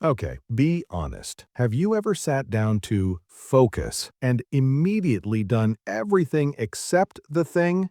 Okay, be honest. Have you ever sat down to focus and immediately done everything except the thing?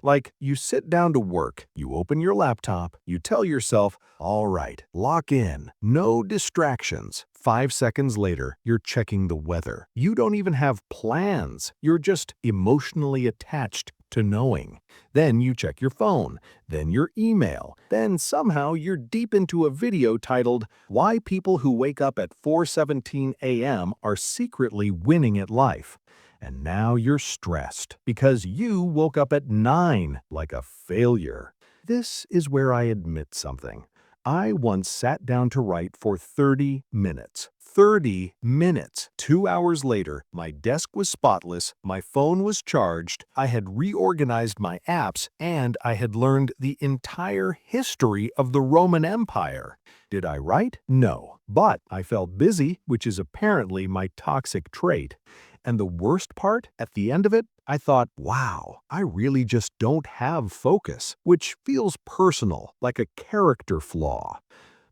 Like, you sit down to work, you open your laptop, you tell yourself, all right, lock in, no distractions. 5 seconds later, you're checking the weather. You don't even have plans. You're just emotionally attached to knowing. Then you check your phone, then your email, then somehow you're deep into a video titled, Why People Who Wake Up at 4:17 a.m. Are Secretly Winning at Life. And now you're stressed because you woke up at 9 like a failure. This is where I admit something. I once sat down to write for 30 minutes. 30 minutes. 2 hours later, my desk was spotless, my phone was charged, I had reorganized my apps, and I had learned the entire history of the Roman Empire. Did I write? No. But I felt busy, which is apparently my toxic trait. And the worst part, at the end of it, I thought, wow, I really just don't have focus, which feels personal, like a character flaw.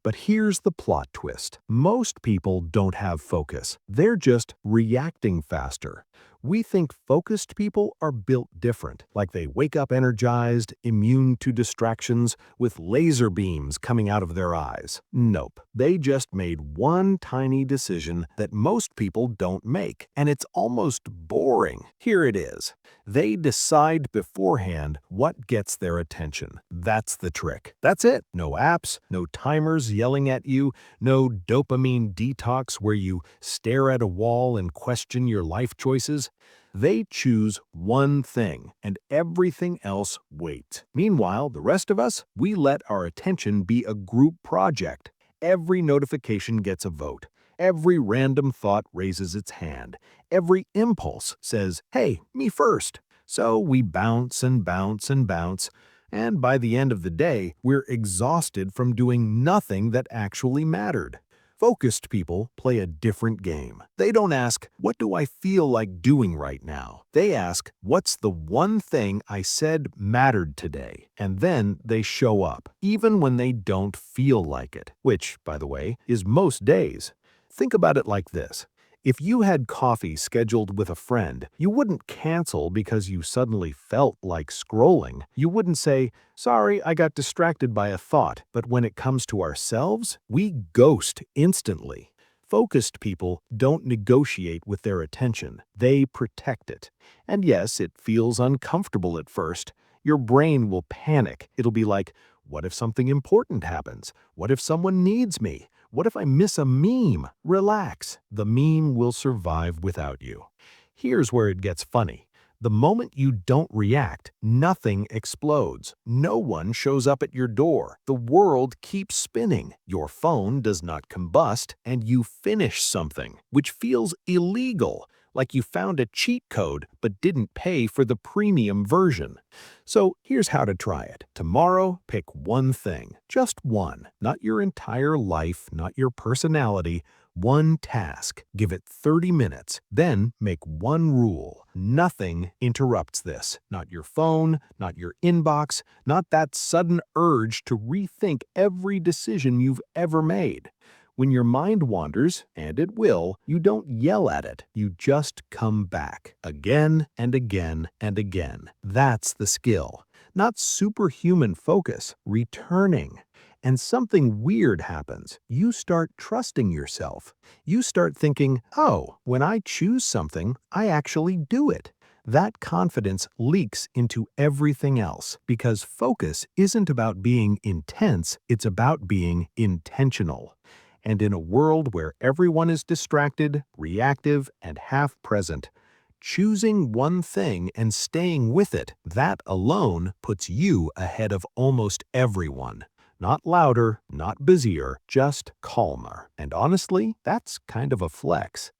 But here's the plot twist. Most people don't have focus. They're just reacting faster. We think focused people are built different, like they wake up energized, immune to distractions, with laser beams coming out of their eyes. Nope. They just made one tiny decision that most people don't make, and it's almost boring. Here it is. They decide beforehand what gets their attention. That's the trick. That's it. No apps, no timers yelling at you, no dopamine detox where you stare at a wall and question your life choices. They choose one thing, and everything else waits. Meanwhile, the rest of us, we let our attention be a group project. Every notification gets a vote. Every random thought raises its hand. Every impulse says, hey, me first. So we bounce and bounce and bounce, and by the end of the day, we're exhausted from doing nothing that actually mattered. Focused people play a different game. They don't ask, what do I feel like doing right now? They ask, what's the one thing I said mattered today? And then they show up, even when they don't feel like it, which, by the way, is most days. Think about it like this. If you had coffee scheduled with a friend, you wouldn't cancel because you suddenly felt like scrolling. You wouldn't say, sorry, I got distracted by a thought. But when it comes to ourselves, we ghost instantly. Focused people don't negotiate with their attention. They protect it. And yes, it feels uncomfortable at first. Your brain will panic. It'll be like, what if something important happens? What if someone needs me? What if I miss a meme? Relax. The meme will survive without you. Here's where it gets funny. The moment you don't react, nothing explodes. No one shows up at your door. The world keeps spinning. Your phone does not combust, and you finish something, which feels illegal, like you found a cheat code but didn't pay for the premium version. So here's how to try it. Tomorrow, pick one thing, just one, not your entire life, not your personality, one task. Give it 30 minutes. Then make one rule. Nothing interrupts this. Not your phone, not your inbox, not that sudden urge to rethink every decision you've ever made. When your mind wanders, and it will, you don't yell at it. You just come back again and again and again. That's the skill. Not superhuman focus, returning. And something weird happens. You start trusting yourself. You start thinking, oh, when I choose something, I actually do it. That confidence leaks into everything else because focus isn't about being intense, it's about being intentional. And in a world where everyone is distracted, reactive, and half present, choosing one thing and staying with it, that alone puts you ahead of almost everyone. Not louder, not busier, just calmer. And honestly, that's kind of a flex.